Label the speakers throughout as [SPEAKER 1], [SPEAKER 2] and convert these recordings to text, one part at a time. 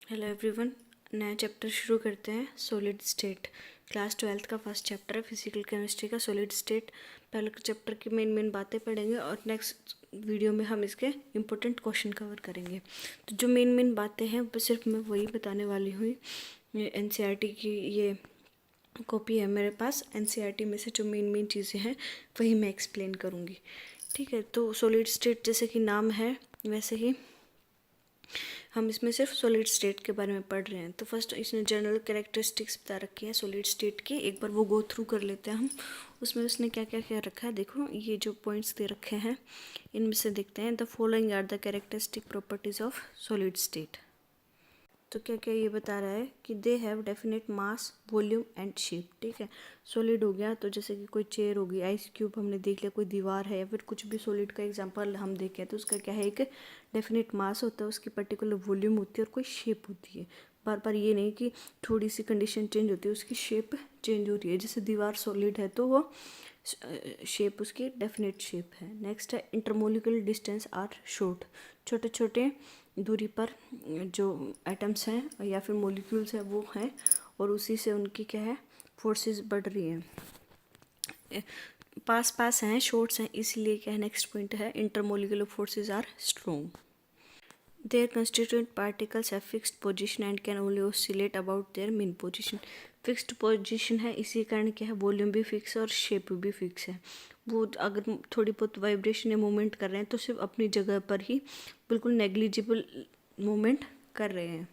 [SPEAKER 1] Hello everyone, नया chapter शुरू करते हैं। सॉलिड स्टेट क्लास 12th का फर्स्ट चैप्टर है फिजिकल केमिस्ट्री का सॉलिड स्टेट। पहले चैप्टर की मेन बातें पढ़ेंगे और नेक्स्ट वीडियो में हम इसके इम्पोर्टेंट क्वेश्चन कवर करेंगे। तो जो मेन बातें हैं वो सिर्फ मैं वही बताने वाली हूँ। एनसीईआरटी की ये कॉपी है मेरे पास। एनसीईआरटी में से जो मेन चीज़ें हैं वही मैं एक्सप्लेन करूँगी। ठीक है, तो सॉलिड स्टेट जैसे कि नाम है वैसे ही हम इसमें सिर्फ सॉलिड स्टेट के बारे में पढ़ रहे हैं। तो फर्स्ट इसने जनरल कैरेक्टरिस्टिक्स बता रखी है सॉलिड स्टेट की। एक बार वो गो थ्रू कर लेते हैं हम। उसमें उसने क्या क्या क्या रखा है, देखो ये जो पॉइंट्स दे रखे हैं इनमें से देखते हैं। The following are the characteristic properties of solid state. तो क्या क्या ये बता रहा है कि they have definite mass, volume and shape. ठीक है, सॉलिड हो गया तो जैसे कि कोई चेयर होगी, आइस क्यूब हमने देख लिया, कोई दीवार है या फिर कुछ भी सॉलिड का एग्जांपल हम देखें तो उसका क्या है, एक डेफिनेट मास होता है, उसकी पर्टिकुलर वॉल्यूम होती है और कोई शेप होती है। बार बार ये नहीं कि थोड़ी सी कंडीशन चेंज होती है, उसकी शेप चेंज हो रही है। जैसे दीवार सॉलिड है तो वो शेप उसकी डेफिनेट शेप है। नेक्स्ट है इंटरमोलिकुलर डिस्टेंस आर शॉर्ट। छोटे छोटे दूरी पर जो एटम्स हैं या फिर मॉलिक्यूल्स हैं वो हैं और उसी से उनकी क्या है, फोर्सेस बढ़ रही हैं, पास पास हैं, शॉर्ट्स हैं, इसलिए क्या है, नेक्स्ट पॉइंट है intermolecular forces are strong. Their constituent particles have fixed position and can only oscillate about their mean position. Fixed position है, इसी कारण क्या है, वॉल्यूम भी फिक्स है और शेप भी फिक्स है। वो अगर थोड़ी बहुत वाइब्रेशन या मूवमेंट कर रहे हैं तो सिर्फ अपनी जगह पर ही बिल्कुल नेग्लिजिबल मूवमेंट कर रहे हैं।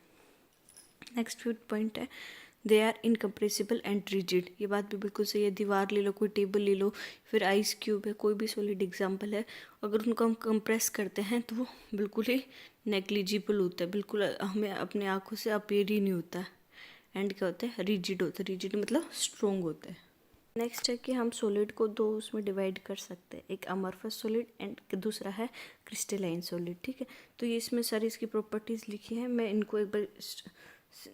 [SPEAKER 1] नेक्स्ट पॉइंट है they are incompressible and rigid. ये बात भी बिल्कुल सही है। दीवार ले लो, कोई टेबल ले लो, फिर आइस क्यूब है, कोई भी सॉलिड एग्जांपल है, अगर उनको हम कंप्रेस करते हैं तो वो बिल्कुल ही नेग्लिजिबल होता है, बिल्कुल हमें अपने आँखों से अपीयर ही नहीं होता है। एंड क्या होता है, रिजिड होता है। रिजिड मतलब स्ट्रोंग होता है। नेक्स्ट है कि हम सॉलिड को दो उसमें डिवाइड कर सकते हैं, एक अमorphous सॉलिड एंड दूसरा है क्रिस्टलाइन सॉलिड। ठीक है, तो ये इसमें सारी इसकी प्रॉपर्टीज़ लिखी है। मैं इनको एक बार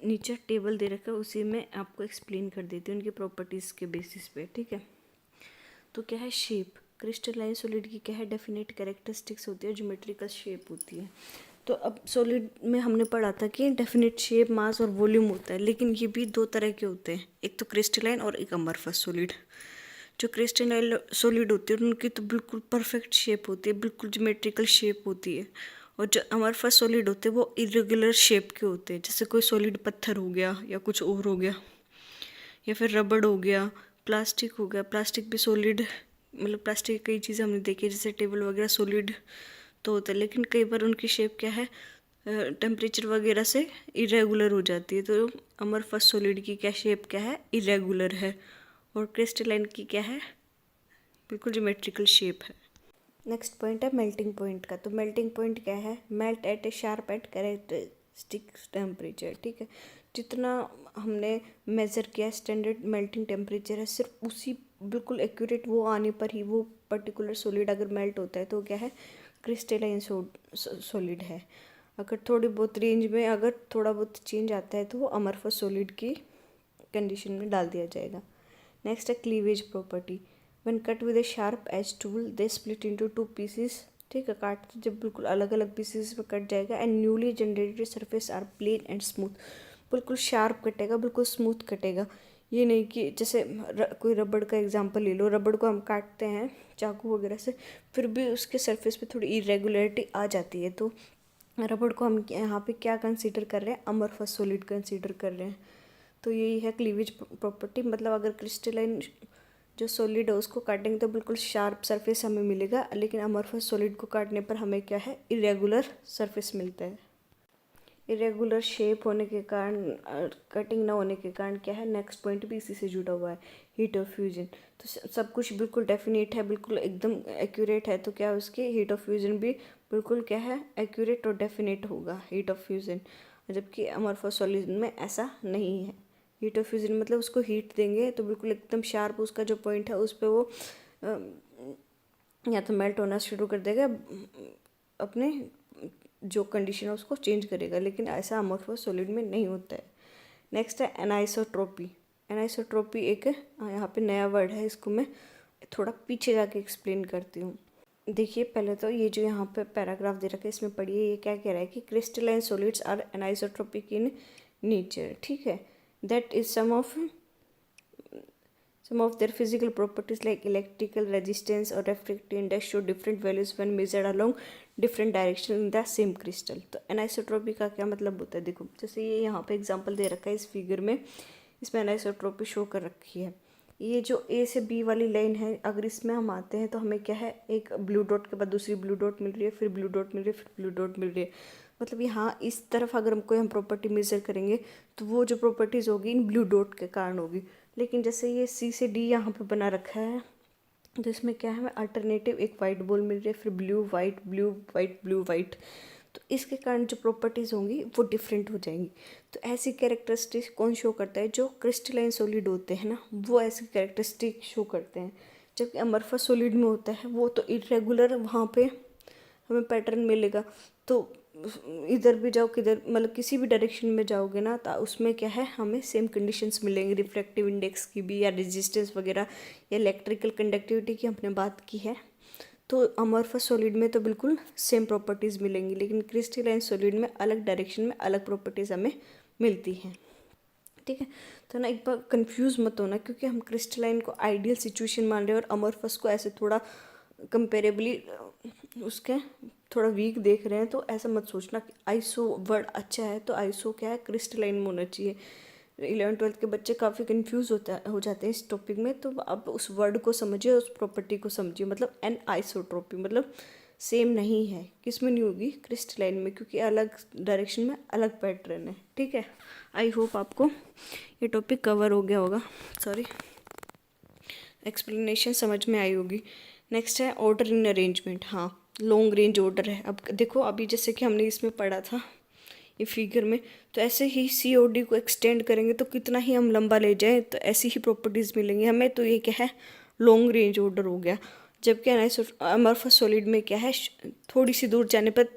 [SPEAKER 1] नीचे टेबल दे रखा है उसी में आपको एक्सप्लेन कर देती हूँ उनकी प्रॉपर्टीज़ के बेसिस पे। ठीक है, तो क्या है, शेप। क्रिस्टलाइन सॉलिड की क्या है, डेफिनेट कैरेक्टरिस्टिक्स होती है, ज्योमेट्रिकल शेप होती है। तो अब सॉलिड में हमने पढ़ा था कि डेफिनेट शेप, मास और वॉल्यूम होता है, लेकिन ये भी दो तरह के होते हैं, एक तो क्रिस्टलाइन और एक अमorphous सॉलिड। जो क्रिस्टलाइन सॉलिड होती है उनकी तो बिल्कुल परफेक्ट शेप होती है, बिल्कुल ज्योमेट्रिकल शेप होती है। और जो अमorphous सॉलिड होते हैं वो इरेगुलर शेप के होते हैं, जैसे कोई सॉलिड पत्थर हो गया या कुछ और हो गया, या फिर रबड़ हो गया, प्लास्टिक हो गया। प्लास्टिक भी सॉलिड, मतलब प्लास्टिक की कई चीज़ें हमने देखी है, जैसे टेबल वगैरह सॉलिड तो होता है, लेकिन कई बार उनकी शेप क्या है, टेम्परेचर वगैरह से इरेगुलर हो जाती है। तो अमorphous सॉलिड की क्या शेप क्या है, इरेगुलर है, और क्रिस्टलाइन की क्या है, बिल्कुल ज्योमेट्रिकल शेप है। नेक्स्ट पॉइंट है मेल्टिंग पॉइंट का। तो मेल्टिंग पॉइंट क्या है, मेल्ट एट ए शार्प एट कैरेक्टरिस्टिक टेम्परेचर। ठीक है, जितना हमने मेज़र किया स्टैंडर्ड मेल्टिंग टेम्परेचर है, सिर्फ उसी बिल्कुल एक्यूरेट वो आने पर ही वो पर्टिकुलर सॉलिड अगर मेल्ट होता है तो क्या है, क्रिस्टलाइन सॉलिड है। अगर थोड़ी बहुत रेंज में अगर थोड़ा बहुत चेंज आता है तो वो अमorphous सॉलिड की कंडीशन में डाल दिया जाएगा। नेक्स्ट है cleavage property. When cut with a sharp edge tool they split into two pieces. ठीक है, काट जब बिल्कुल अलग अलग पीसेस में कट जाएगा। And newly generated surface are plane and smooth. बिल्कुल शार्प कटेगा, बिल्कुल स्मूथ कटेगा। ये नहीं कि जैसे कोई रबड़ का एग्जांपल ले लो, रबड़ को हम काटते हैं चाकू वगैरह से, फिर भी उसके सरफेस पे थोड़ी इरेगुलरिटी आ जाती है। तो रबड़ को हम यहाँ पे क्या कंसीडर कर रहे हैं, अमorphous सॉलिड कंसीडर कर रहे हैं। तो यही है क्लीवेज प्रॉपर्टी। मतलब अगर क्रिस्टलाइन जो सॉलिड है उसको काटेंगे तो बिल्कुल शार्प सरफेस हमें मिलेगा, लेकिन अमorphous सॉलिड को काटने पर हमें क्या है, इरेगुलर सरफेस मिलता है। इरेगुलर शेप होने के कारण, कटिंग ना होने के कारण क्या है, नेक्स्ट पॉइंट भी इसी से जुड़ा हुआ है, हीट ऑफ फ्यूजन। तो सब कुछ बिल्कुल डेफिनेट है, बिल्कुल एकदम एक्यूरेट है, तो क्या उसकी हीट ऑफ फ्यूजन भी बिल्कुल क्या है, एक्यूरेट और डेफिनेट होगा हीट ऑफ फ्यूजन। जबकि अमorphous सॉलिड में ऐसा नहीं है। हीट ऑफ फ्यूजन मतलब उसको हीट देंगे तो बिल्कुल एकदम शार्प उसका जो पॉइंट है उस पर वो या तो मेल्ट होना शुरू कर देगा, अपने जो कंडीशन है उसको चेंज करेगा, लेकिन ऐसा अमorphous सॉलिड में नहीं होता है। नेक्स्ट है एनाइसोट्रोपी। एनाइसोट्रोपी एक यहाँ पे नया वर्ड है, इसको मैं थोड़ा पीछे जाके एक्सप्लेन करती हूँ। देखिए पहले तो ये जो यहाँ पे पैराग्राफ दे रखा है इसमें पढ़िए, ये क्या कह रहा है कि crystalline solids are anisotropic in nature, ठीक है। That is some of their physical properties like electrical resistance or refractive index show different values when measured along different direction in the same crystal। तो एनाइसोट्रोपी का क्या मतलब होता है, देखो जैसे ये यहाँ पे एग्जांपल दे रखा है इस फिगर में, इसमें एनाइसोट्रोपी शो कर रखी है। ये जो ए से बी वाली लाइन है, अगर इसमें हम आते हैं तो हमें क्या है, एक ब्लू डॉट के बाद दूसरी ब्लू डॉट मिल रही है, फिर ब्लू डॉट मिल रही है, फिर ब्लू डॉट मिल रही है। मतलब यहाँ इस तरफ अगर हम प्रॉपर्टी मेजर करेंगे तो वो जो प्रॉपर्टीज़ होगी इन ब्लू डॉट के कारण होगी। लेकिन जैसे ये सी से डी यहाँ पे बना रखा है तो इसमें क्या है, हमें अल्टरनेटिव एक वाइट बॉल मिल रही है, फिर blue white blue white blue white, तो इसके कारण जो प्रॉपर्टीज़ होंगी वो डिफरेंट हो जाएंगी। तो ऐसी कैरेक्टरिस्टिक कौन शो करता है, जो क्रिस्टलाइन सॉलिड होते हैं ना, वो ऐसी कैरेक्टरिस्टिक शो करते हैं। जबकि अमरफस सॉलिड में होता है वो तो इरेगुलर, वहाँ पे हमें पैटर्न मिलेगा। तो इधर भी जाओ, किधर मतलब किसी भी डायरेक्शन में जाओगे ना, तो उसमें क्या है, हमें सेम कंडीशंस मिलेंगे, रिफ्रैक्टिव इंडेक्स की भी, या रेजिस्टेंस वगैरह, या इलेक्ट्रिकल कंडक्टिविटी की हमने बात की है। तो अमorphous सॉलिड में तो बिल्कुल सेम प्रॉपर्टीज़ मिलेंगी, लेकिन क्रिस्टलाइन सॉलिड में अलग डायरेक्शन में अलग प्रॉपर्टीज़ हमें मिलती हैं, ठीक है। तो ना एक बार कंफ्यूज मत होना, क्योंकि हम क्रिस्टलाइन को आइडियल सिचुएशन मान रहे हैं और अमorphous को ऐसे थोड़ा कंपेरेबली उसके थोड़ा वीक देख रहे हैं। तो ऐसा मत सोचना कि आइसो वर्ड अच्छा है तो आइसो क्या है, क्रिस्टलाइन में होना चाहिए। 11th-12th के बच्चे काफ़ी कंफ्यूज हो जाते हैं इस टॉपिक में। तो आप उस वर्ड को समझिए, उस प्रॉपर्टी को समझिए। मतलब एन आइसोट्रोपी मतलब सेम नहीं है, किस में नहीं होगी, क्रिस्टलाइन में, क्योंकि अलग डायरेक्शन में अलग पैटर्न है, ठीक है। आई होप आपको ये टॉपिक कवर हो गया होगा, सॉरी एक्सप्लेनेशन समझ में आई होगी। नेक्स्ट है ऑर्डर इन अरेंजमेंट। हाँ, लॉन्ग रेंज ऑर्डर है। अब देखो, अभी जैसे कि हमने इसमें पढ़ा था ये फिगर में, तो ऐसे ही COD को एक्सटेंड करेंगे तो कितना ही हम लंबा ले जाएं तो ऐसी ही प्रॉपर्टीज़ मिलेंगी हमें। तो ये क्या है, लॉन्ग रेंज ऑर्डर हो गया। जबकि अमorphous सॉलिड में क्या है, थोड़ी सी दूर जाने पर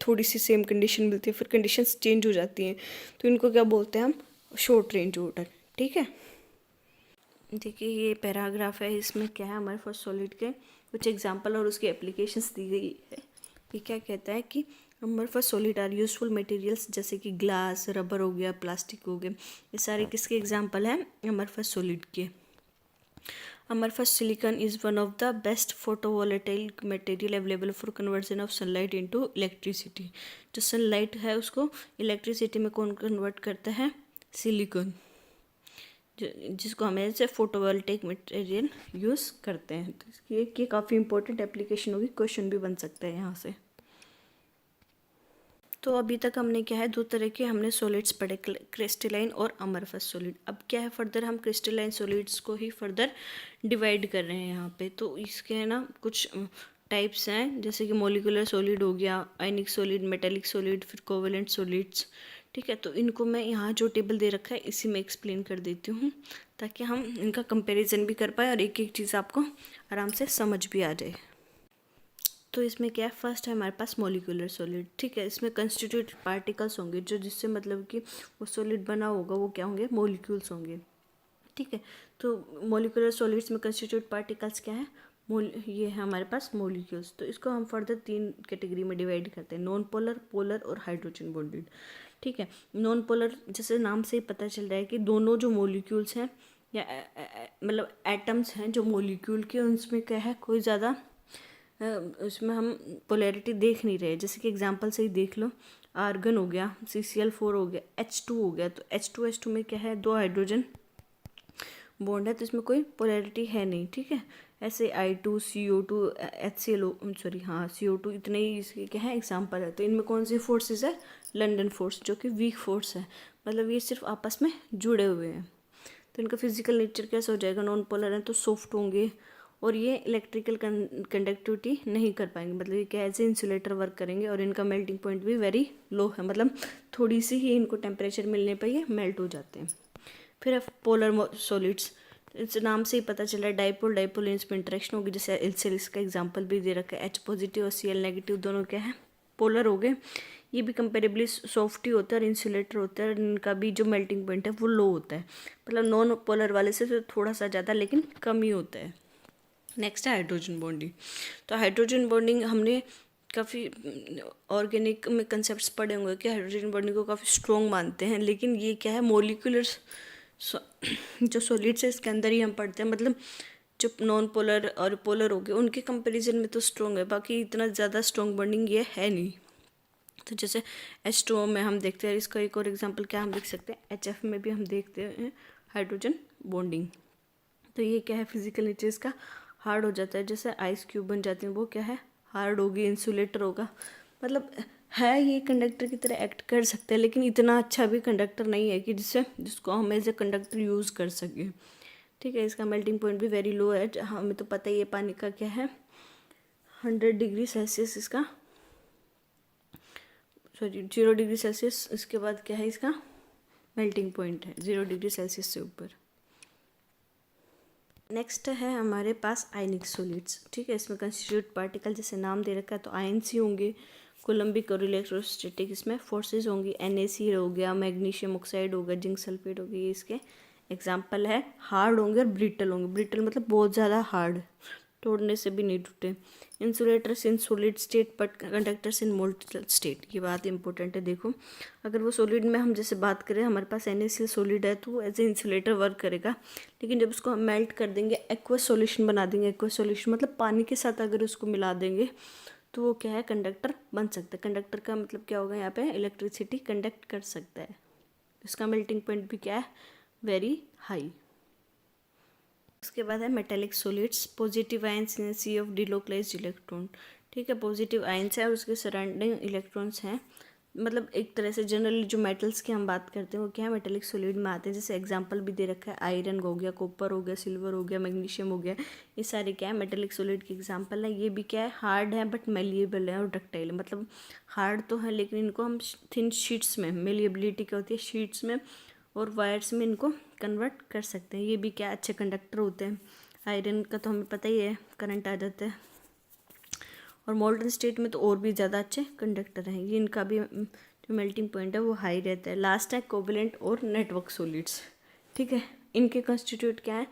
[SPEAKER 1] थोड़ी सी सेम कंडीशन मिलती है, फिर कंडीशंस चेंज हो जाती हैं। तो इनको क्या बोलते हैं हम, शॉर्ट रेंज ऑर्डर, ठीक है। देखिए ये पैराग्राफ है, इसमें क्या है, अमorphous सॉलिड के कुछ एग्जांपल और उसकी एप्लीकेशंस दी गई है। ये क्या कहता है कि अमorphous सॉलिड आर यूजफुल मटेरियल्स, जैसे कि ग्लास, रबर हो गया, प्लास्टिक हो गया, ये सारे किसके एग्जांपल हैं, अमorphous सॉलिड के। Amorphous silicon is one of the best photovoltaic material available for conversion of sunlight into electricity. जो सनलाइट है उसको इलेक्ट्रिसिटी में कौन कन्वर्ट करता है, सिलिकॉन, जिसको हम ऐसे फोटोवोल्टाइक मटेरियल यूज़ करते हैं। तो इसकी काफ़ी इंपॉर्टेंट एप्लीकेशन होगी, क्वेश्चन भी बन सकता है यहाँ से। तो अभी तक हमने क्या है, दो तरह के हमने सॉलिड्स पढ़े, क्रिस्टलाइन और अमorphous सॉलिड। अब क्या है, फर्दर हम क्रिस्टलाइन सॉलिड्स को ही फर्दर डिवाइड कर रहे हैं यहाँ पे। तो इसके है ना कुछ टाइप्स हैं, जैसे कि मोलिकुलर सॉलिड हो गया, आयनिक सॉलिड, मेटेलिक सॉलिड, फिर कोवेलेंट सॉलिड्स, ठीक है। तो इनको मैं यहाँ जो टेबल दे रखा है इसी में एक्सप्लेन कर देती हूँ, ताकि हम इनका कंपैरिजन भी कर पाए और एक एक चीज़ आपको आराम से समझ भी आ जाए। तो इसमें क्या है, फर्स्ट है हमारे पास मोलिकुलर सॉलिड, ठीक है। इसमें कंस्टिट्यूट पार्टिकल्स होंगे, जो जिससे मतलब कि वो सॉलिड बना होगा वो क्या होंगे, मोलिक्यूल्स होंगे, ठीक है। तो मोलिकुलर सॉलिड्स में कंस्टिट्यूट पार्टिकल्स क्या है, ये है हमारे पास मोलिक्यूल्स। तो इसको हम फर्दर 3 कैटेगरी में डिवाइड करते हैं, नॉन पोलर, पोलर और हाइड्रोजन बॉन्डेड, ठीक है। नॉन पोलर जैसे नाम से ही पता चल रहा है कि दोनों जो मोलिक्यूल्स हैं या मतलब एटम्स हैं जो मोलिक्यूल के, उनमें क्या है, कोई ज़्यादा उसमें हम पोलैरिटी देख नहीं रहे। जैसे कि एग्जांपल से ही देख लो, आर्गन हो गया, CCl4 हो गया, H2 हो गया। तो H2 में क्या है, 2 हाइड्रोजन बॉन्ड है, तो इसमें कोई पोलैरिटी है नहीं, ठीक है। ऐसे I2, CO2, HCl, सॉरी हाँ CO2, इतने ही इसके क्या है एग्जांपल है। तो इनमें कौन सी फोर्सेस है, लंडन फोर्स, जो कि वीक फोर्स है, मतलब ये सिर्फ आपस में जुड़े हुए हैं। तो इनका फिजिकल नेचर कैसा हो जाएगा, नॉन पोलर है तो सॉफ्ट होंगे, और ये इलेक्ट्रिकल कंडक्टिविटी नहीं कर पाएंगे, मतलब ये क्या ऐसे इंसुलेटर वर्क करेंगे, और इनका मेल्टिंग पॉइंट भी वेरी लो है, मतलब थोड़ी सी ही इनको टेम्परेचर मिलने पर ये मेल्ट हो जाते हैं। फिर पोलर सॉलिड्स, इस नाम से ही पता चला है, डाइपोल डाइपोल इसमें इंटरेक्शन होगी, जैसे एलसीएल इसका एग्जांपल भी दे रखा है। H पॉजिटिव और Cl नेगेटिव दोनों क्या है, पोलर हो गए। ये भी कंपेरेबली सॉफ्ट ही होता है और इंसुलेटर होता है, और इनका भी जो मेल्टिंग पॉइंट है वो लो होता है, मतलब नॉन पोलर वाले से तो थोड़ा सा ज़्यादा लेकिन कम ही होता है। नेक्स्ट है हाइड्रोजन बॉन्डिंग। तो हाइड्रोजन बॉन्डिंग हमने काफ़ी ऑर्गेनिक में कंसेप्ट्स पढ़े होंगे कि हाइड्रोजन बॉन्डिंग को काफ़ी स्ट्रॉन्ग मानते हैं, लेकिन ये क्या है, मोलिकुलर जो सॉलिड्स है इसके अंदर ही हम पढ़ते हैं। मतलब जो नॉन पोलर और पोलर हो गए उनके कंपैरिजन में तो स्ट्रॉन्ग है, बाकी इतना ज़्यादा स्ट्रॉन्ग बॉन्डिंग ये है नहीं। तो जैसे H2O में हम देखते हैं, इसका एक और एग्जांपल क्या हम देख सकते हैं, HF में भी हम देखते हैं हाइड्रोजन बॉन्डिंग। तो ये क्या है, फिजिकल नेचर इसका हार्ड हो जाता है, जैसे आइस क्यूब बन जाती है, वो क्या है, हार्ड होगी, इंसुलेटर होगा। मतलब है ये कंडक्टर की तरह एक्ट कर सकता है, लेकिन इतना अच्छा भी कंडक्टर नहीं है कि जिसको हम एज ए कंडक्टर यूज़ कर सकें। ठीक है, इसका मेल्टिंग पॉइंट भी वेरी लो है। हमें तो पता ही है पानी का क्या है, 100 डिग्री सेल्सियस इसका, सॉरी 0 डिग्री सेल्सियस। इसके बाद क्या है, इसका मेल्टिंग पॉइंट है 0 डिग्री सेल्सियस से ऊपर। नेक्स्ट है हमारे पास आयनिक सॉलिड्स। ठीक है, इसमें कंस्टिट्यूट पार्टिकल जैसे नाम दे रखा है तो आयन्स ही होंगे। कोलम्बिक और इलेक्ट्रोस्टैटिक इसमें फोर्सेस होंगी। NaC हो गया, मैग्नीशियम ऑक्साइड होगा, जिंक सल्फेट हो गया, ये इसके एग्जाम्पल है। हार्ड होंगे और ब्रिटल होंगे। ब्रिटल मतलब बहुत ज़्यादा हार्ड, तोड़ने से भी नहीं टूटे। Insulators in solid state but conductors in molten state. ये बात इंपॉर्टेंट है। देखो, अगर वो सॉलिड में हम जैसे बात करें, हमारे पास NaCl सॉलिड है तो वो एज ए इंसुलेटर वर्क करेगा, लेकिन जब उसको हम मेल्ट कर देंगे, एक्वस सॉल्यूशन बना देंगे, एक्वस सॉल्यूशन मतलब पानी के साथ अगर उसको मिला देंगे तो वो क्या है, कंडक्टर बन सकता है। कंडक्टर का मतलब क्या होगा, यहाँ पे इलेक्ट्रिसिटी कंडक्ट कर सकता है। इसका मेल्टिंग पॉइंट भी क्या है, वेरी हाई। उसके बाद है metallic solids. Positive ions in sea of delocalized electron. ठीक है, पॉजिटिव आयंस है और उसके सराउंडिंग इलेक्ट्रॉन्स हैं। मतलब एक तरह से जनरली जो मेटल्स की हम बात करते हैं वो क्या है, मेटेलिक सॉलिड में आते हैं। जैसे एग्जांपल भी दे रखा है, आयरन हो गया, कॉपर हो गया, सिल्वर हो गया, मैग्नीशियम हो गया, ये सारे क्या है, मेटेलिक सॉलिड के एग्जांपल है। ये भी क्या है, हार्ड है बट मेलिएबल है और डक्टाइल है। मतलब हार्ड तो है लेकिन इनको हम थिन शीट्स में, मेलिएबिलिटी क्या होती है, शीट्स में और वायर्स में इनको कन्वर्ट कर सकते हैं। ये भी क्या अच्छे कंडक्टर होते हैं। आयरन का तो हमें पता ही है, करंट आ जाता है। और मोल्टन स्टेट में तो और भी ज़्यादा अच्छे कंडक्टर हैं। ये इनका भी जो मेल्टिंग पॉइंट है वो हाई रहता है। लास्ट है कोवेलेंट और नेटवर्क सॉलिड्स। ठीक है, इनके कंस्टिट्यूट क्या है,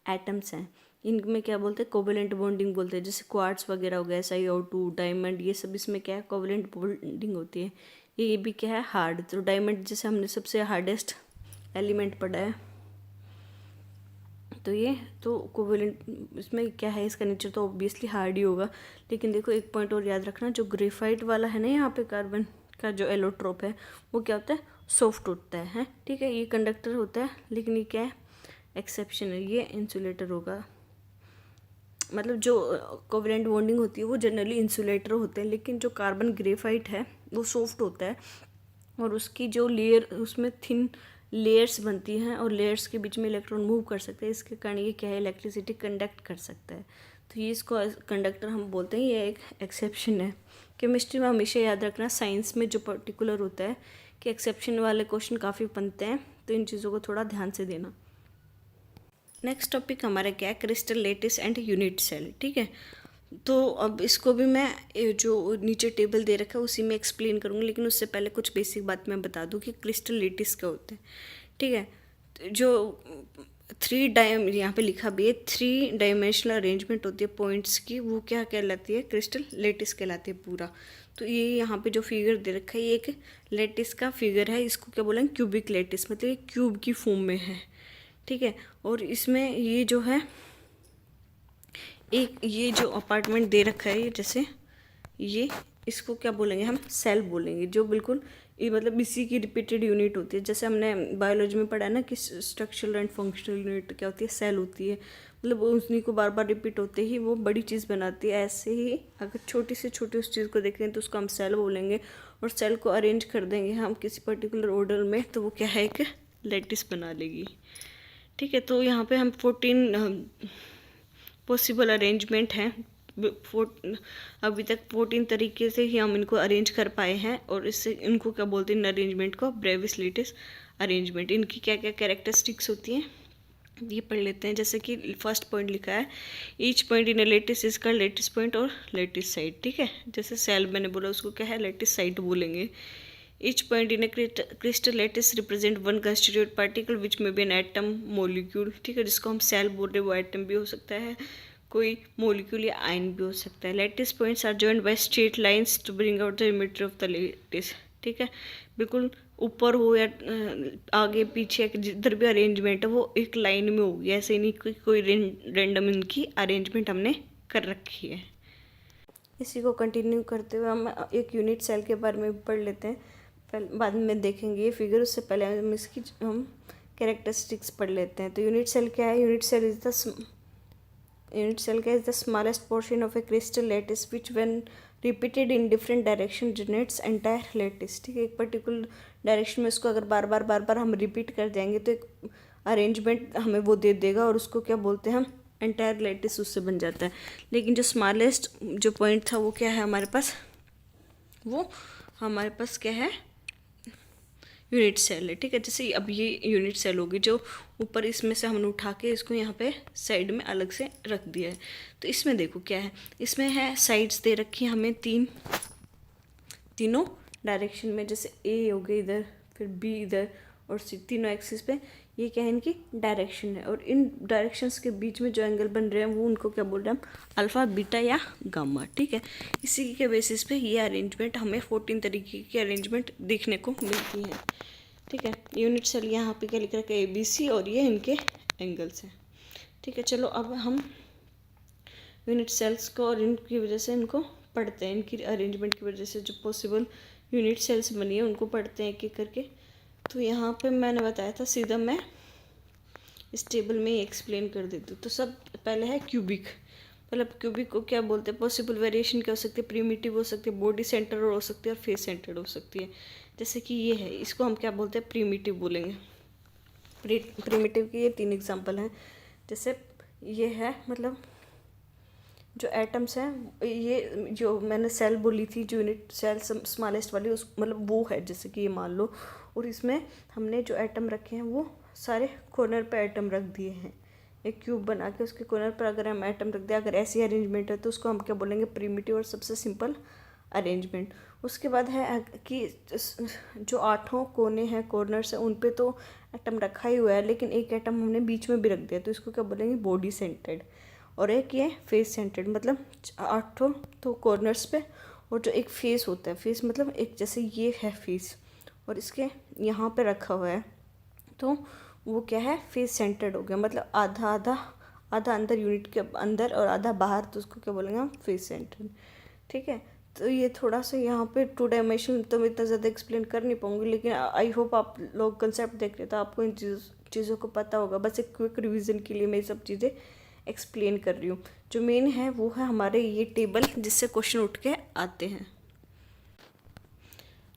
[SPEAKER 1] एटम्स हैं। इनमें क्या बोलते हैं, कोवेलेंट बॉन्डिंग बोलते हैं। जैसे क्वार्ट्स वगैरह हो गया, SiO2, डायमंड, ये सब इसमें क्या है, कोवेलेंट बॉन्डिंग होती है। ये भी क्या है, हार्ड। तो डायमंड जैसे हमने सबसे हार्डेस्ट एलिमेंट पढ़ा है, तो ये तो कोवेलेंट इसमें क्या है, इसका नेचर तो ऑब्वियसली हार्ड ही होगा। लेकिन देखो एक पॉइंट और याद रखना, जो ग्रेफाइट वाला है ना, यहाँ पे कार्बन का जो एलोट्रोप है वो क्या होता है, सॉफ्ट होता है। ठीक है, ये कंडक्टर होता है, लेकिन ये क्या है, एक्सेप्शन है, ये इंसुलेटर होगा। मतलब जो कोवेलेंट बॉन्डिंग होती है वो जनरली इंसुलेटर होते हैं, लेकिन जो कार्बन ग्रेफाइट है वो सॉफ्ट होता है और उसकी जो लेयर, उसमें थिन लेयर्स बनती हैं और लेयर्स के बीच में इलेक्ट्रॉन मूव कर सकते हैं। इसके कारण ये क्या है, इलेक्ट्रिसिटी कंडक्ट कर सकता है। तो ये इसको कंडक्टर हम बोलते हैं, ये एक एक्सेप्शन है। केमिस्ट्री में हमेशा याद रखना, साइंस में जो पर्टिकुलर होता है कि एक्सेप्शन वाले क्वेश्चन काफ़ी बनते हैं, तो इन चीज़ों को थोड़ा ध्यान से देना। नेक्स्ट टॉपिक हमारा क्या है, crystal lattice and unit cell. ठीक है, तो अब इसको भी मैं जो नीचे टेबल दे रखा है उसी में एक्सप्लेन करूँगी, लेकिन उससे पहले कुछ बेसिक बात मैं बता दूँ कि क्रिस्टल लेटिस क्या होता है। ठीक है, जो यहाँ पे लिखा भी है 3 डायमेंशनल अरेंजमेंट होती है पॉइंट्स की, वो क्या कहलाती है, क्रिस्टल लेटिस कहलाती है पूरा। तो ये यहाँ पे जो फिगर दे रखा है ये एक लेटिस का फिगर है। इसको क्या बोलेंगे, क्यूबिक लेटिस, मतलब ये क्यूब की फॉर्म में है। ठीक है, और इसमें ये जो है एक ये जो अपार्टमेंट दे रखा है, ये जैसे ये इसको क्या बोलेंगे हम, सेल बोलेंगे, जो बिल्कुल ये मतलब इसी की रिपीटेड यूनिट होती है। जैसे हमने बायोलॉजी में पढ़ा है ना कि स्ट्रक्चरल एंड फंक्शनल यूनिट क्या होती है, सेल होती है। मतलब उन्हीं को बार बार रिपीट होते ही वो बड़ी चीज़ बनाती है। ऐसे ही अगर छोटी से छोटी उस चीज़ को देखें तो उसको हम सेल बोलेंगे, और सेल को अरेंज कर देंगे हम किसी पर्टिकुलर ऑर्डर में तो वो क्या है, एक लेटिस बना लेगी। ठीक है, तो यहाँ पे हम 14 पॉसिबल अरेंजमेंट हैं। अभी तक 14 तरीके से ही हम इनको अरेंज कर पाए हैं, और इससे इनको क्या बोलते हैं, इन अरेंजमेंट को ब्रेविस लेटिस अरेंजमेंट। इनकी क्या क्या कैरेक्टरिस्टिक्स होती हैं ये पढ़ लेते हैं। जैसे कि फर्स्ट पॉइंट लिखा है, each point in a lattice is called lattice point और लेटिस साइड। ठीक है, जैसे सेल मैंने बोला उसको क्या है, लेटिस साइड बोलेंगे। Each point in a crystal lattice represent one constitute particle which may be an atom molecule. ठीक है, जिसको हम सेल बोल रहे हैं वो एटम भी हो सकता है, कोई मोलिक्यूल या आयन भी हो सकता है। Lattice points are joined by straight lines to bring out the geometry of the lattice. ठीक है, बिल्कुल ऊपर हो या आगे पीछे जिधर भी अरेंजमेंट है वो एक लाइन में होगी, ऐसे नहीं कोई रैंडम इनकी अरेंजमेंट हमने कर रखी है। इसी को कंटिन्यू करते हुए हम एक यूनिट सेल के बारे में पढ़ लेते हैं, बाद में देखेंगे ये फिगर, उससे पहले हम इसकी कैरेक्टरिस्टिक्स पढ़ लेते हैं। तो यूनिट सेल क्या है? Unit cell is the smallest portion of a crystal lattice which when repeated in different direction generates entire lattice. ठीक है, एक पर्टिकुलर डायरेक्शन में इसको अगर बार बार हम रिपीट कर जाएंगे तो एक अरेंजमेंट हमें वो दे देगा, और उसको क्या बोलते हैं हम? एंटायर लैटिस उससे बन जाता है। लेकिन जो स्मॉलेस्ट जो पॉइंट था वो क्या है हमारे पास? वो हमारे पास क्या है? यूनिट सेल है। ठीक है, जैसे अब ये यूनिट सेल होगी जो ऊपर, इसमें से हमने उठा के इसको यहाँ पे साइड में अलग से रख दिया है। तो इसमें देखो क्या है, इसमें है साइड्स दे रखी है हमें तीनों डायरेक्शन में, जैसे ए हो गई इधर, फिर बी इधर, और सी, तीनों एक्सिस पे। ये क्या है? इनकी डायरेक्शन है, और इन डायरेक्शंस के बीच में जो एंगल बन रहे हैं वो उनको क्या बोल रहे हैं हम? अल्फा, बीटा या गामा। ठीक है, इसी के बेसिस पे ये अरेंजमेंट हमें 14 तरीके की अरेंजमेंट देखने को मिलती है। ठीक है, यूनिट सेल यहाँ पे क्या लिख रखा है? ABC, और ये इनके एंगल्स हैं। ठीक है, चलो अब हम यूनिट सेल्स को और इनकी वजह से इनको पढ़ते हैं, इनकी अरेंजमेंट की वजह से जो पॉसिबल यूनिट सेल्स बनी है उनको पढ़ते हैं एक एक करके। तो यहाँ पे मैंने बताया था, सीधा मैं इस टेबल में ही एक्सप्लेन कर देती हूँ। तो सब पहले है क्यूबिक। मतलब क्यूबिक को क्या बोलते हैं? पॉसिबल वेरिएशन क्या हो सकती है? प्रिमिटिव हो सकती है, बॉडी सेंटर हो सकती है, और फेस सेंटर्ड हो सकती है। जैसे कि ये है, इसको हम क्या बोलते हैं? प्रिमिटिव बोलेंगे। प्रिमिटिव की ये 3 एग्जांपल हैं। जैसे ये है, मतलब जो एटम्स हैं, ये जो मैंने सेल बोली थी, जो यूनिट सेल स्मॉलेस्ट वाली, उस मतलब वो है, जैसे कि ये मान लो। और इसमें हमने जो एटम रखे हैं वो सारे कॉर्नर पे एटम रख दिए हैं, एक क्यूब बना के उसके कॉर्नर पर अगर हम एटम रख दें, अगर ऐसी अरेंजमेंट है तो उसको हम क्या बोलेंगे? प्रिमिटिव, और सबसे सिंपल अरेंजमेंट। उसके बाद है कि जो 8 कोने हैं, कॉर्नर्स हैं, उन पे तो एटम रखा ही हुआ है, लेकिन एक एटम हमने बीच में भी रख दिया, तो इसको क्या बोलेंगे? Body centred. और एक ये फेस सेंटर्ड, मतलब 8 तो कॉर्नर्स पे, और जो एक फेस होता है, फेस मतलब एक, जैसे ये है फेस और इसके यहाँ पे रखा हुआ है, तो वो क्या है? फेस सेंटर्ड हो गया, मतलब आधा आधा आधा अंदर यूनिट के अंदर और आधा बाहर, तो उसको क्या बोलेंगे हम? Face centred. ठीक है, तो ये थोड़ा सा यहाँ पे 2 डायमेंशन तो मैं इतना ज़्यादा एक्सप्लेन कर नहीं पाऊँगी, लेकिन आई होप आप लोग कंसेप्ट देख रहे, तो आपको इन चीज़ों को पता होगा। बस एक क्विक रिवीजन के लिए मैं ये सब चीज़ें एक्सप्लेन कर रही हूँ। जो मेन है वो है हमारे ये टेबल, जिससे क्वेश्चन उठ के आते हैं।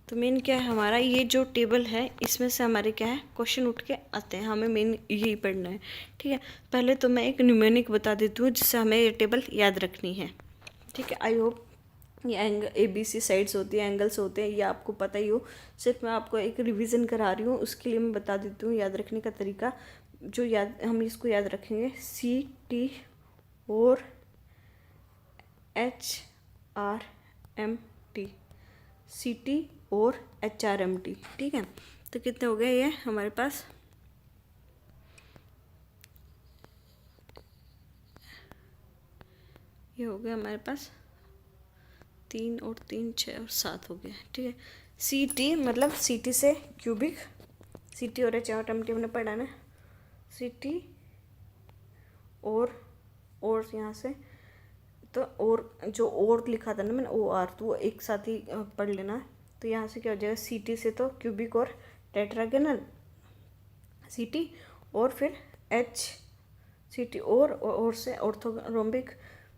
[SPEAKER 1] तो मेन क्या है हमारा? ये जो टेबल है, इसमें से हमारे क्या है? क्वेश्चन उठ के आते हैं, हमें मेन यही पढ़ना है। ठीक है, पहले तो मैं एक न्यूमेरिक बता देती हूँ जिससे हमें ये टेबल याद रखनी है। ठीक है, आई होप ये ABC साइड्स होती है, एंगल्स होते हैं, ये आपको पता ही हो। सिर्फ मैं आपको एक रिवीजन करा रही हूँ, उसके लिए मैं बता देती हूँ याद रखने का तरीका। जो हम इसको याद रखेंगे, CT और HRMT, CT और HRMT। ठीक है, तो कितने हो गए ये हमारे पास? ये हो गया हमारे पास 3 और 3 6 और 7 हो गया। ठीक है, CT मतलब CT से क्यूबिक, CT और HRMT हमने पढ़ा ना। CT और यहाँ से, तो और जो और लिखा था ना मैंने, OR, तो वो एक साथ ही पढ़ लेना। तो यहाँ से क्या हो जाएगा? CT से तो क्यूबिक और टेट्रागोनल CT, और फिर CT और से ऑर्थोरोम्बिक,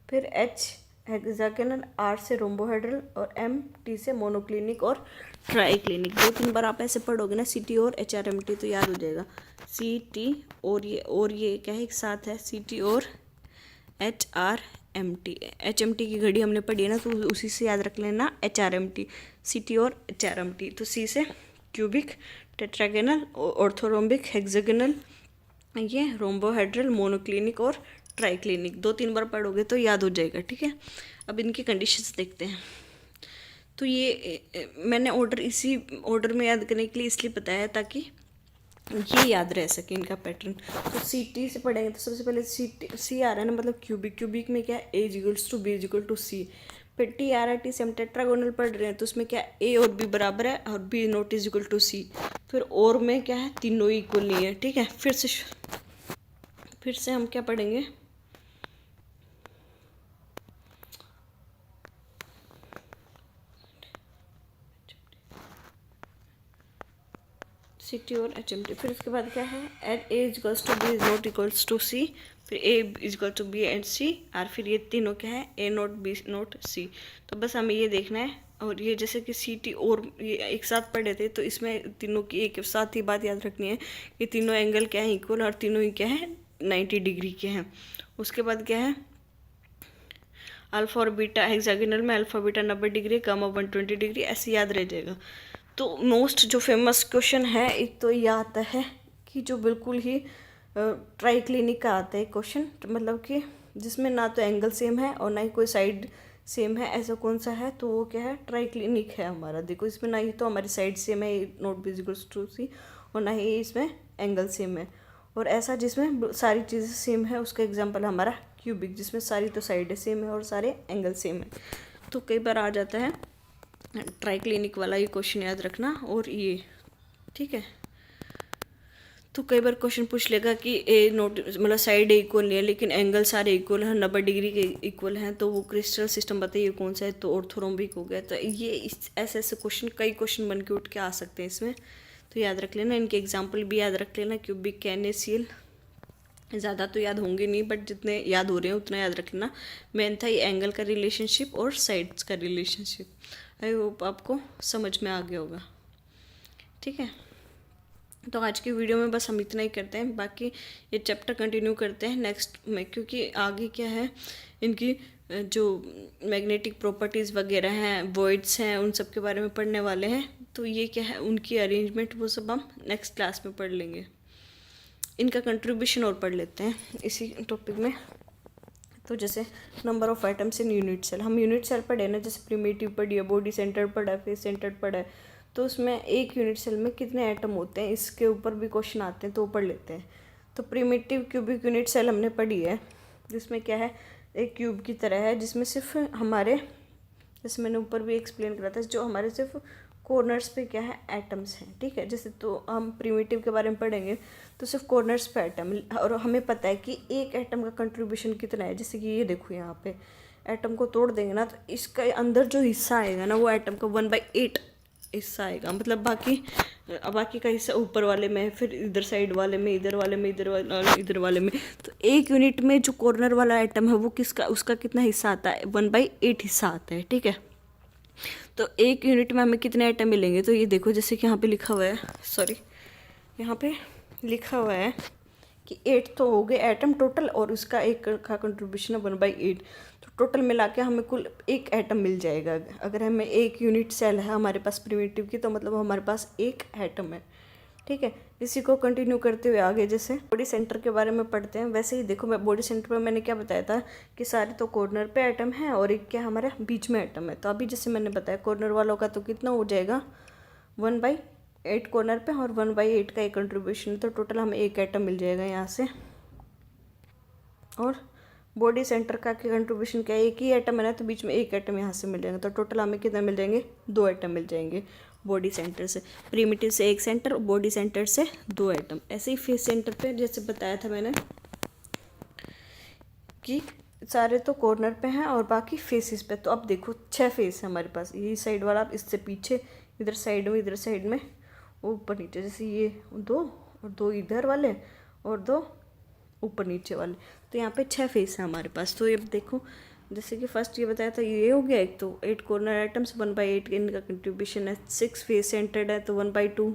[SPEAKER 1] फिर H हेक्सागोनल, R से रोम्बोहेड्रल, और MT से मोनोक्लिनिक और ट्राइक्लिनिक। 2-3 बार आप ऐसे पढ़ोगे ना CT और HRMT, तो याद हो जाएगा। CT और ये क्या है? एक साथ है, CT और HRMT। HMT की घड़ी हमने पढ़ी है ना, तो उसी से याद रख लेना HRMT, CT और HRMT। तो C से क्यूबिक, टेट्रागोनल, ऑर्थोरोम्बिक, हेक्सागोनल, ये रोम्बोहेड्रल, मोनोक्लिनिक और ट्राइक्लिनिक। 2-3 बार पढ़ोगे तो याद हो जाएगा। ठीक है, अब इनकी कंडीशंस देखते हैं। तो ये मैंने ऑर्डर इसी ऑर्डर में याद करने के लिए इसलिए बताया ताकि ये याद रह सके इनका पैटर्न। तो सी टी से पढ़ेंगे तो सबसे पहले सी आ रहा है ना, मतलब क्यूबिक। क्यूबिक में क्या है, a equals to b equal to c. फिर टी आ रहा है, टी से हम टेट्रागोनल पढ़ रहे हैं तो उसमें क्या ए और बी बराबर है और b not is equal to c. फिर और में क्या है, तीनों इक्वल नहीं है, ठीक है। फिर से हम क्या पढ़ेंगे, सी टी और एच एम टी। फिर उसके बाद क्या है, at a equals to b is not equals to c. फिर a is equal to b and c. और फिर ये तीनों क्या है, a not b not c. तो बस हमें ये देखना है। और ये जैसे कि सी टी और ये एक साथ पढ़े थे तो इसमें तीनों की एक साथ ही बात याद रखनी है कि तीनों एंगल क्या है, इक्वल, और तीनों ही क्या है 90 डिग्री के हैं। उसके बाद क्या है, अल्फा और बीटा हेक्सागोनल में alpha beta 90 degree, gamma 120 degree, ऐसे याद रह जाएगा। तो मोस्ट जो फेमस क्वेश्चन है एक तो ये आता है कि जो बिल्कुल ही ट्राइक्लिनिक का आता है क्वेश्चन, मतलब कि जिसमें ना तो एंगल सेम है और ना ही कोई साइड सेम है, ऐसा कौन सा है, तो वो क्या है, ट्राइक्लिनिक है हमारा। देखो इसमें ना ही तो हमारी साइड सेम है नॉट बी इक्वल्स टू सी, और ना ही इसमें एंगल सेम है। और ऐसा जिसमें सारी चीज़ें सेम है उसका एग्जाम्पल हमारा क्यूबिक, जिसमें सारी तो साइडें सेम है और सारे एंगल सेम है। तो कई बार आ जाता है ट्राइक्लिनिक वाला ये क्वेश्चन याद रखना। और ये ठीक है, तो कई बार क्वेश्चन पूछ लेगा कि ए नोट मतलब साइड इक्वल नहीं है लेकिन एंगल सारे इक्वल हैं, 90 डिग्री के इक्वल हैं, तो वो क्रिस्टल सिस्टम बताइए कौन सा है, तो ऑर्थोरोम्बिक हो गया। तो ये ऐसे ऐसे क्वेश्चन कई क्वेश्चन बन के उठ के आ सकते हैं इसमें, तो याद रख लेना। इनके एग्जाम्पल भी याद रख लेना। क्यूबिक, कैनेसियल, ज़्यादा तो याद होंगे नहीं बट जितने याद हो रहे हैं उतना याद रख लेना। मेन था ये एंगल का रिलेशनशिप और साइड्स का रिलेशनशिप। आई होप आपको समझ में आ गया होगा, ठीक है। तो आज की वीडियो में बस हम इतना ही करते हैं, बाकी ये चैप्टर कंटिन्यू करते हैं नेक्स्ट में, क्योंकि आगे क्या है, इनकी जो मैग्नेटिक प्रॉपर्टीज़ वगैरह हैं, वॉइड्स हैं, उन सब के बारे में पढ़ने वाले हैं। तो ये क्या है, उनकी अरेंजमेंट वो सब हम नेक्स्ट क्लास में पढ़ लेंगे। इनका कंट्रीब्यूशन और पढ़ लेते हैं इसी टॉपिक में। तो जैसे number of items in unit cell, हम यूनिट सेल पढ़े ना, जैसे प्रिमिटिव पढ़ी है, बॉडी सेंटर्ड पढ़ा है, फेस सेंटर्ड पढ़ा है, तो उसमें एक यूनिट सेल में कितने एटम होते हैं इसके ऊपर भी क्वेश्चन आते हैं, तो वो पढ़ लेते हैं। तो प्रिमिटिव क्यूबिक यूनिट सेल हमने पढ़ी है, जिसमें क्या है, एक क्यूब की तरह है, जिसमें सिर्फ हमारे, जैसे मैंने ऊपर भी एक्सप्लेन करा था, जो हमारे सिर्फ कॉर्नर्स पे क्या है, एटम्स हैं, ठीक है। जैसे तो हम प्रिमिटिव के बारे में पढ़ेंगे तो सिर्फ कॉर्नर्स पे एटम, और हमें पता है कि एक एटम का कंट्रीब्यूशन कितना है। जैसे कि ये देखो यहाँ पे एटम को तोड़ देंगे ना, तो इसका अंदर जो हिस्सा आएगा ना, वो एटम का 1/8 हिस्सा आएगा। मतलब बाकी का हिस्सा ऊपर वाले में, फिर इधर साइड वाले में, इधर वाले में, इधर वाले में। तो एक यूनिट में जो कॉर्नर वाला एटम है वो किसका, उसका कितना हिस्सा आता है, 1/8 हिस्सा आता है, ठीक है। तो एक यूनिट में हमें कितने आइटम मिलेंगे, तो ये देखो जैसे कि यहाँ पे लिखा हुआ है, सॉरी यहाँ पे लिखा हुआ है कि 8 तो हो गए आइटम टोटल, और उसका एक का कंट्रीब्यूशन है 1/8। तो टोटल मिला के हमें कुल एक आइटम मिल जाएगा। अगर हमें एक यूनिट सेल है हमारे पास प्रिमिटिव की, तो मतलब हमारे पास एक आइटम है, ठीक है। इसी को कंटिन्यू करते हुए आगे जैसे बॉडी सेंटर के बारे में पढ़ते हैं, वैसे ही देखो मैं बॉडी सेंटर में मैंने क्या बताया था कि सारे तो कॉर्नर पे आइटम है और एक क्या हमारा बीच में आइटम है। तो अभी जैसे मैंने बताया कॉर्नर वालों का तो कितना हो जाएगा, 1/8 कॉर्नर पे और 1/8 का एक कंट्रीब्यूशन, तो टोटल हमें एक आइटम मिल जाएगा यहाँ से। और बॉडी सेंटर का कंट्रीब्यूशन क्या है, एक ही आइटम है ना, तो बीच में एक आइटम यहाँ से मिल जाएगा, तो टोटल हमें कितना मिल जाएंगे, 2 आइटम मिल जाएंगे बॉडी सेंटर से। प्रिमिटिव से एक सेंटर, बॉडी सेंटर से 2 आइटम। ऐसे ही फेस सेंटर पे जैसे बताया था मैंने कि सारे तो कॉर्नर पे हैं और बाकी फेसेस पे। तो अब देखो 6 फेस है हमारे पास, ये साइड वाला, अब इससे पीछे, इधर साइड में, इधर साइड में, ऊपर नीचे, जैसे ये 2 और 2 इधर वाले और 2 ऊपर नीचे वाले। तो यहाँ पे 6 फेस है हमारे पास। तो ये देखो जैसे कि फर्स्ट ये बताया था, ये हो गया एक, तो 8 कॉर्नर आइटम्स 1/8 इनका कंट्रीब्यूशन है, 6 फेस सेंटर्ड है तो 1/2।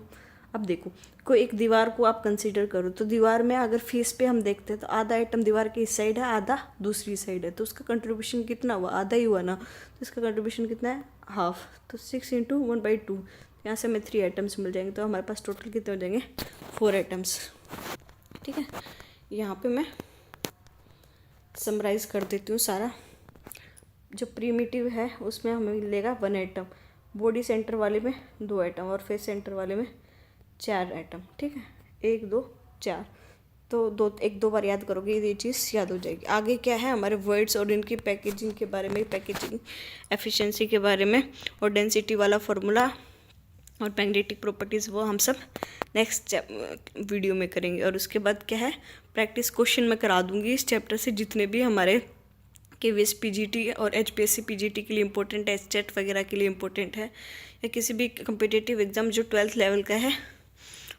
[SPEAKER 1] अब देखो कोई एक दीवार को आप कंसीडर करो, तो दीवार में अगर फेस पे हम देखते हैं तो आधा आइटम दीवार की इस साइड है, आधा दूसरी साइड है, तो उसका कंट्रीब्यूशन कितना हुआ, आधा ही हुआ ना, तो इसका कंट्रीब्यूशन कितना है, हाफ। तो 6 × 1/2, यहाँ से हमें 3 आइटम्स मिल जाएंगे, तो हमारे पास टोटल कितने हो जाएंगे, 4 आइटम्स, ठीक है। यहाँ पे मैं समराइज़ कर देती हूँ सारा। जो प्रिमिटिव है उसमें हमें मिलेगा 1 आइटम, बॉडी सेंटर वाले में 2 आइटम और फेस सेंटर वाले में 4 आइटम, ठीक है। 1 2 4, तो एक दो बार याद करोगे ये चीज़ याद हो जाएगी। आगे क्या है हमारे वर्ड्स और इनकी पैकेजिंग के बारे में, पैकेजिंग एफिशिएंसी के बारे में, और डेंसिटी वाला फार्मूला और मैग्नेटिक प्रॉपर्टीज़, वो हम सब नेक्स्ट वीडियो में करेंगे। और उसके बाद क्या है, प्रैक्टिस क्वेश्चन मैं करा दूंगी इस चैप्टर से, जितने भी हमारे KVS PGT और HPSC PGT के लिए इम्पोर्टेंट है, स्टेट वगैरह के लिए इम्पोर्टेंट है, या किसी भी कम्पिटिटिव एग्ज़ाम जो 12th लेवल का है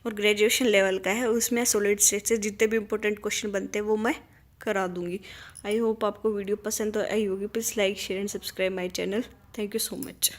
[SPEAKER 1] और ग्रेजुएशन लेवल का है, उसमें सॉलिड स्टेट से जितने भी इम्पोर्टेंट क्वेश्चन बनते हैं वो मैं करा दूंगी। आई होप आपको वीडियो पसंद आई होगी। Please like share and subscribe my channel. Thank you so much.